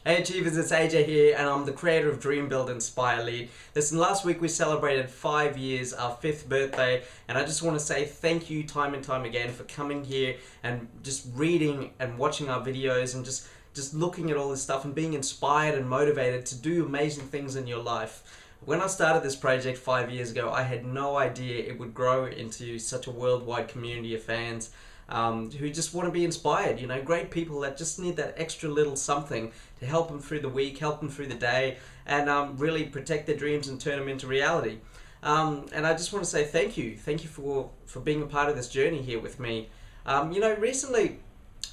Hey Achievers, it's AJ here, and I'm the creator of Dream Build Inspire Lead. Listen, last week we celebrated 5 years, our 5th birthday, and I just want to say thank you time and time again for coming here and just reading and watching our videos and just looking at all this stuff and being inspired and motivated to do amazing things in your life. When I started this project 5 years ago, I had no idea it would grow into such a worldwide community of fans who just want to be inspired, great people that just need that extra little something to help them through the week, help them through the day, and really protect their dreams and turn them into reality. And I just want to say thank you. Thank you for being a part of this journey here with me. Recently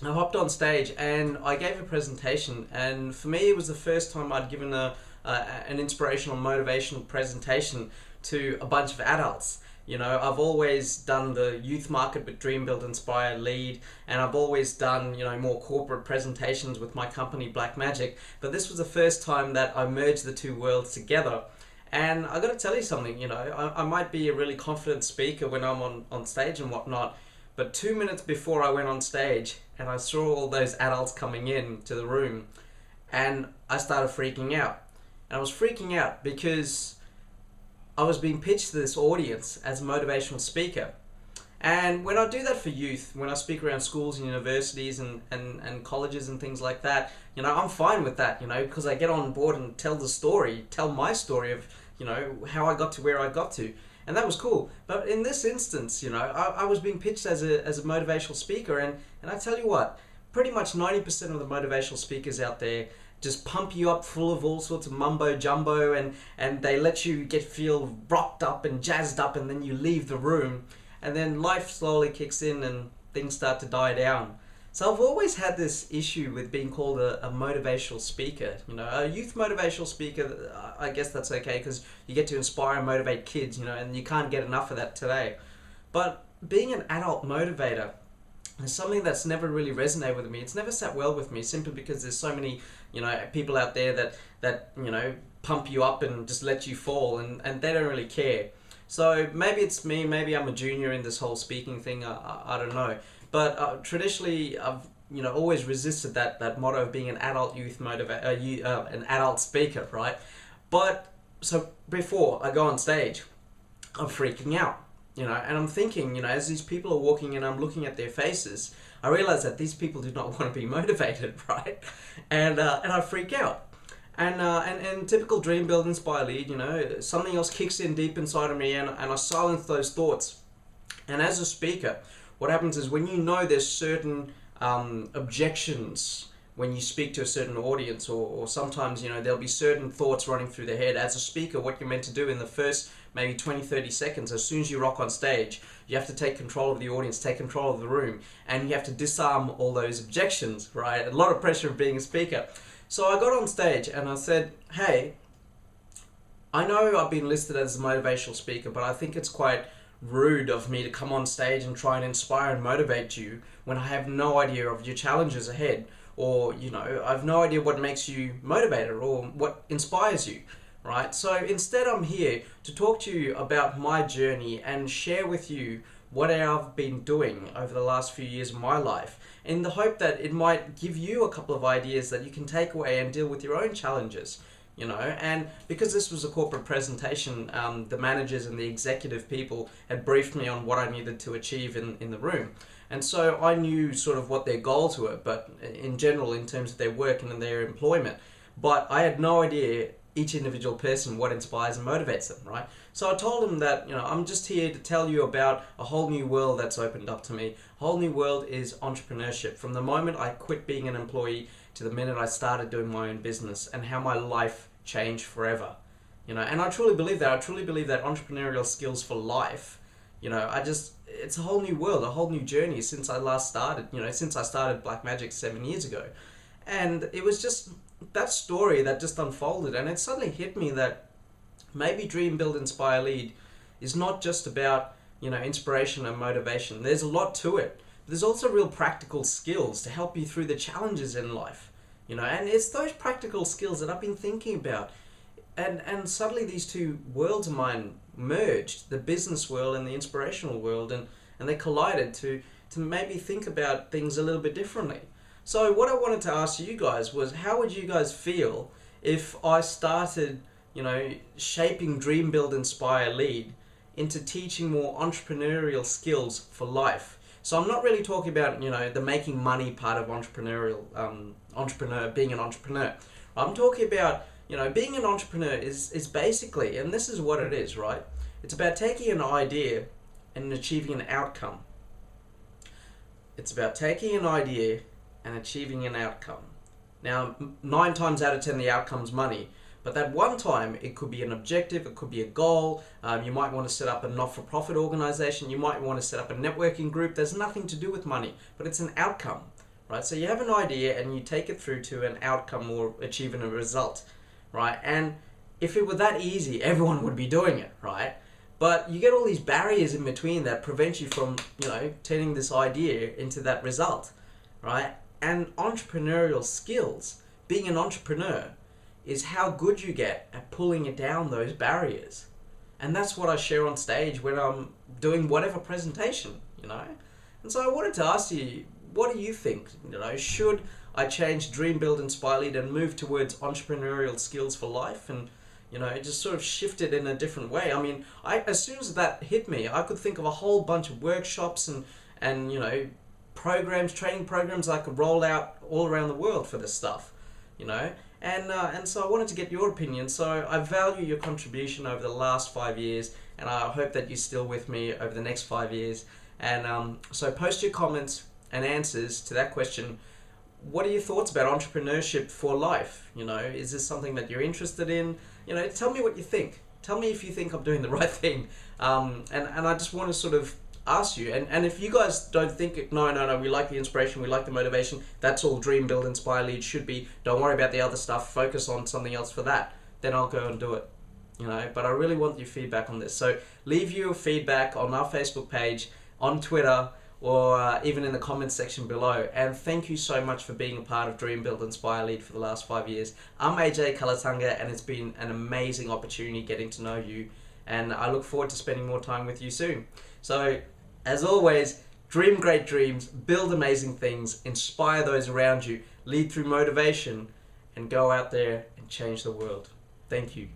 I hopped on stage and I gave a presentation, and for me it was the first time I'd given an inspirational, motivational presentation to a bunch of adults. I've always done the youth market with Dream Build Inspire Lead, and I've always done, more corporate presentations with my company Black Magic, but this was the first time that I merged the two worlds together. And I got to tell you something, I might be a really confident speaker when I'm on stage and whatnot, but 2 minutes before I went on stage and I saw all those adults coming in to the room, and I started freaking out. And I was freaking out because I was being pitched to this audience as a motivational speaker. And when I do that for youth, when I speak around schools and universities and colleges and things like that, I'm fine with that, because I get on board and tell my story of, how I got to where I got to. And that was cool. But in this instance, I was being pitched as a motivational speaker, and I tell you what, pretty much 90% of the motivational speakers out there just pump you up full of all sorts of mumbo jumbo, and they let you feel rocked up and jazzed up, and then you leave the room, and then life slowly kicks in and things start to die down. So I've always had this issue with being called a motivational speaker. A youth motivational speaker, I guess that's okay because you get to inspire and motivate kids, and you can't get enough of that today. But being an adult motivator is something that's never really resonated with me. It's never sat well with me, simply because there's so many, people out there that pump you up and just let you fall, and they don't really care. So maybe it's me, maybe I'm a junior in this whole speaking thing, I don't know. But traditionally, I've always resisted that motto of being an adult an adult speaker, right? But so before I go on stage, I'm freaking out. And I'm thinking, as these people are walking in, I'm looking at their faces, I realize that these people do not want to be motivated, right? And I freak out. And typical Dream Build Inspire Lead, something else kicks in deep inside of me, and I silence those thoughts. And as a speaker, what happens is when there's certain objections when you speak to a certain audience, or sometimes, there'll be certain thoughts running through their head. As a speaker, what you're meant to do in the first maybe 20-30 seconds, as soon as you rock on stage, you have to take control of the audience, take control of the room, and you have to disarm all those objections, right? A lot of pressure of being a speaker. So I got on stage and I said, hey, I know I've been listed as a motivational speaker, but I think it's quite rude of me to come on stage and try and inspire and motivate you when I have no idea of your challenges ahead, or I have no idea what makes you motivated or what inspires you, right? So instead, I'm here to talk to you about my journey and share with you what I've been doing over the last few years of my life, in the hope that it might give you a couple of ideas that you can take away and deal with your own challenges. And because this was a corporate presentation, the managers and the executive people had briefed me on what I needed to achieve in the room. And so I knew sort of what their goals were, but in general, in terms of their work and in their employment. But I had no idea each individual person what inspires and motivates them, right? So I told them that, I'm just here to tell you about a whole new world that's opened up to me. A whole new world is entrepreneurship. From the moment I quit being an employee to the minute I started doing my own business, and how my life changed forever. And I truly believe that. I truly believe that entrepreneurial skills for life, it's a whole new world, a whole new journey since I last started, since I started Black Magic 7 years ago. And it was just that story that just unfolded, and it suddenly hit me that maybe Dream Build Inspire Lead is not just about, inspiration and motivation. There's a lot to it. There's also real practical skills to help you through the challenges in life, and it's those practical skills that I've been thinking about. And suddenly these two worlds of mine merged, the business world and the inspirational world, and they collided to maybe think about things a little bit differently. So what I wanted to ask you guys was, how would you guys feel if I started, shaping Dream, Build, Inspire, Lead into teaching more entrepreneurial skills for life? So I'm not really talking about, the making money part of being an entrepreneur. I'm talking about, being an entrepreneur is basically, and this is what it is, right? It's about taking an idea and achieving an outcome. It's about taking an idea and achieving an outcome. Now, 9 times out of 10, the outcome's money. But that one time, it could be an objective, it could be a goal. You might want to set up a not-for-profit organization. You might want to set up a networking group. There's nothing to do with money, but it's an outcome, right? So you have an idea and you take it through to an outcome or achieving a result, right? And if it were that easy, everyone would be doing it, right? But you get all these barriers in between that prevent you from, turning this idea into that result, right? And entrepreneurial skills, being an entrepreneur, is how good you get at pulling it down those barriers. And that's what I share on stage when I'm doing whatever presentation, And so I wanted to ask you, what do you think? Should I change Dream, Build, Inspire, Lead and move towards entrepreneurial skills for life and, just sort of shift it in a different way? I mean, as soon as that hit me, I could think of a whole bunch of workshops and training programs I could roll out all around the world for this stuff, and so I wanted to get your opinion. So I value your contribution over the last 5 years, and I hope that you're still with me over the next 5 years. And so post your comments and answers to that question. What are your thoughts about entrepreneurship for life? Is this something that you're interested in? Tell me what you think. Tell me if you think I'm doing the right thing. And I just want to sort of ask you, and if you guys don't think, no, we like the inspiration, we like the motivation, that's all Dream, Build, Inspire, Lead should be, don't worry about the other stuff, focus on something else for that, then I'll go and do it, but I really want your feedback on this. So leave your feedback on our Facebook page, on Twitter, or even in the comments section below. And thank you so much for being a part of Dream, Build, Inspire, Lead for the last 5 years. I'm AJ Kulatunga, and it's been an amazing opportunity getting to know you, and I look forward to spending more time with you soon. So as always, dream great dreams, build amazing things, inspire those around you, lead through motivation, and go out there and change the world. Thank you.